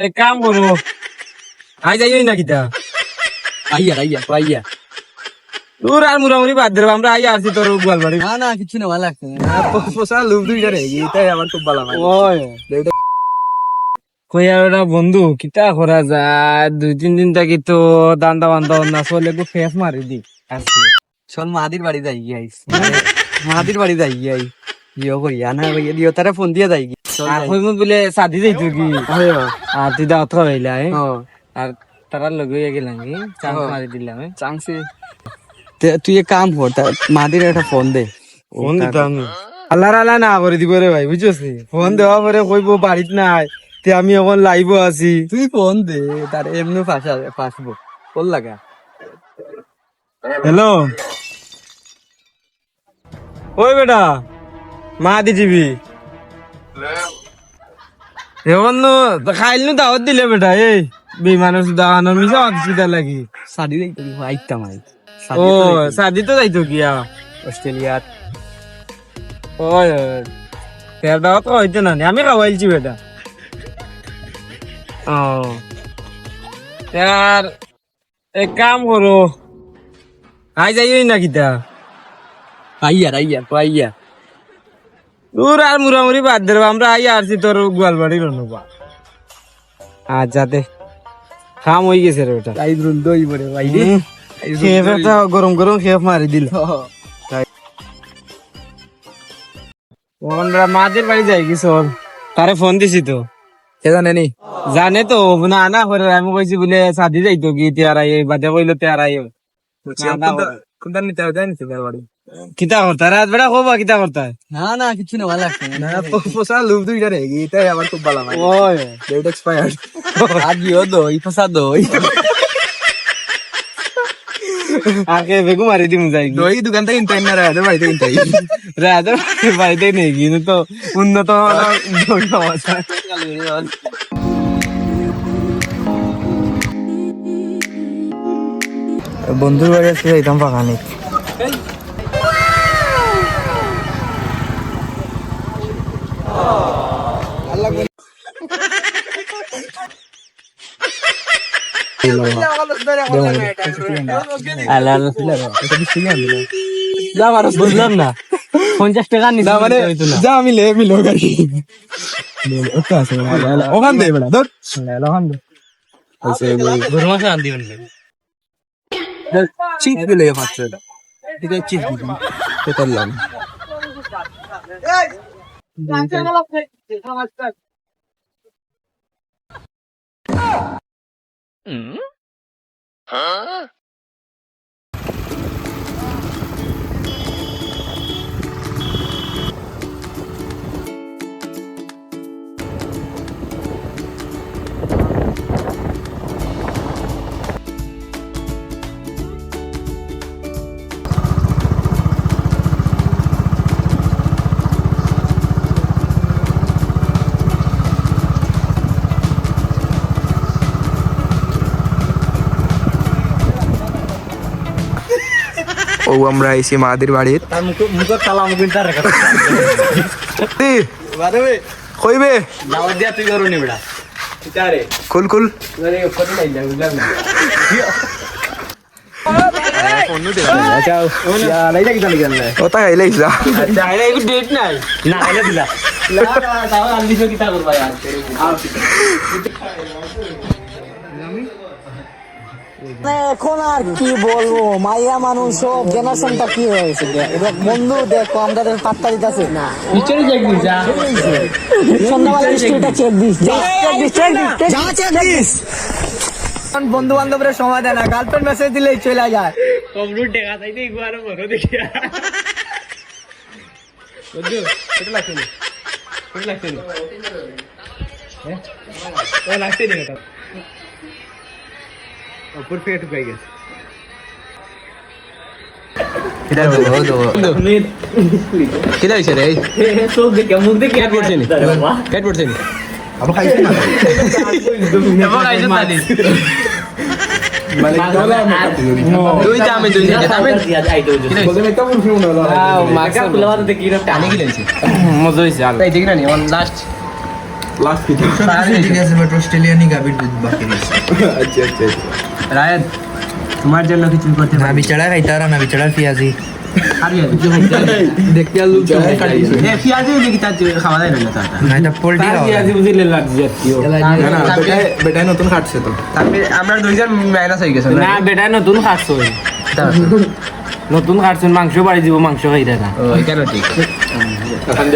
এক কাম করো, আই যাইই না কিতা আইয়া তোর আর মুরামুরি বাদ দেব, আমরা আই আসছি তোর গোয়ালবাড়ি। না কিছু না ভালো লাগছে না পোষা লুপ দুইটা রে এটাই আমার খুব ভালো লাগে ওই কই আর ওটা বন্ধু কিতা করা যায়, 2-3 দিন থাকি তো দান্দা বান্দা না চলে গো ফেস মারি দি আজকে। চল মাদির বাড়ি যাই গাইস মাদির বাড়ি যাই গাই ইয়ো করিয়া না কইয়া দিও তারা ফোন দিয়া যাই আর কই মু বলে সাদি যাইতো কি আর তুই দাওয়াত খাইলা আর তারা লগে গেলাম কি চান্স মারি দিলাম চান্সে তুই এক কাম কর মাদির একটা ফোন দে ফোন দিতাম আল্লাহ আল্লাহ না করে দিব রে ভাই, বুঝছিস? ফোন দেওয়া পরে কইবো বাড়িত নাই, তে আমি এখন লাইভ আছি। তুই ফোন দে তার এমনি পাসবো ফোন লাগা হ্যালো ওই বেটা মা দি টিভি এখন খাইল নু দাওয়াত দিলে বেটা, এই বিমানের দাওয়ানোর মিশা অসুবিধা লাগি সাদি যাইতো আইতাম আই ও সাদি তো যাইতো গিয়া অস্ট্রেলিয়ার ওই ফের দাওয়াত হইতো না, আমি খাওয়াইছি বেটা। ও আর এক কাম করো, আই যাইই না কিতা আইয়া তোর আর মুরামুরি বাদ দেব, আমরা আই আসছি তোর গোয়ালবাড়ির অনুবা। আর যাতে খাম হয়ে গেছে রে ওটা, তাই দ্রুন দই বড়ে ভাই খেয়ে একটা গরম গরম খেয়ে মারি দিল। মাদের বাড়ি যাই কি চল, তারে ফোন দিছি তো কে জানে নি জানে তো না না করে, আমি কইছি বলে সাদি যাইতো কি তেয়ারাই বাদে কইলো তেয়ারাই কোনটা নিতে জানিস বাড়ি কিতা করতা রাত বেড়া খোবা কিতা করতা না কিছু না ভালো লাগছে না পোষা লুপ দুইটা রে এটাই আমার খুব ভালো লাগে ওই ডেট এক্সপায়ার্ড আজিও দই পোষা দই আগে বেগু মারি দিমু যাই দই দোকান থেকে কিনতে না রাতে বাড়িতে কিনতে রাজার বাড়িতে নেই কিন্তু তো উন্নত দই পাওয়া যায়। বন্ধুর বাড়ি আজকে যাইতাম ফাঁকা নেই বুঝলাম না 50 টাকা নিতে মানে যা মিলো গাড়ি ওখান দে বেড়া ধর গরু মাছ আন দিবেন চিপ দিলে পাচ্ছে ঠিক আছে চিপ দিলাম পেতারলাম ও আমরা আইছি মাদির বাড়ির মুখ তালা মুখ রেখা কইবে দাওয়াত দিয়া তুই করুনি বেড়া কিতা রে কুল ফটো লাইলা বুঝলাম না যাও লাইলা কিতা লিগাল না ও তাই আইলাইছা আচ্ছা আইলা একটু ডেট নাই না আইলা দিলা লা তাও আন্দিছো কিতা করবা यार এখন আর কি বলবো, মাইয়া মানুষ সব জেনারেশনটা কি হয়েছে বন্ধু। দেখো আমরা পাত্তা দিতেছে না, পিছনে চেক দিস যা সন্ধ্যাবেলা স্টোরিটা চেক দিস, চেক দিস। বন্ধু বান্ধবের সময় দেয় না, গার্লফ্রেন্ড মেসেজ দিলেই চলে যায়। কমরু টাকা চাইতে একবার বড় দেখি বন্ধু কত লাগছে নি কত লাগছে নি হ্যাঁ ও লাগছে নি এটা উপর ফেট গাই গেছে এটা কিটা হইছে রে তো দেখে মুখ দেখে কেট পড়ছে নি আবার খাইছিস না এবার আইছে তালি মানে দুই জামে যাবে বলতে মেকআপ উঠে মনে হলো মাকা ফুলবাতে কি রে টানি গিলেছি মজা হইছে আর এই দেখি না নি অন লাস্ট লাস্ট কিছু ঠিক আছে বাট অস্ট্রেলিয়ানি গাবির দুধ বাকি রয়েছে আচ্ছা আচ্ছা রায়ত তোমার জন্য কিছু করতে না বিচড়া খাইতে আর না বিচড়ার পিয়াজি দেখতে আর লোক না এটা পোল্ট্রি আজি বুঝিলে লাগছে আত্মীয় না না বেটাই নতুন খাটছে তো আমরা দুইজন মাইনাস হয়ে গেছে না বেটা নতুন খাচ্ছ নতুন খাচ্ছেন মাংস বাড়ি দিব মাংস খাই দেখা এখানে ঠিক এখন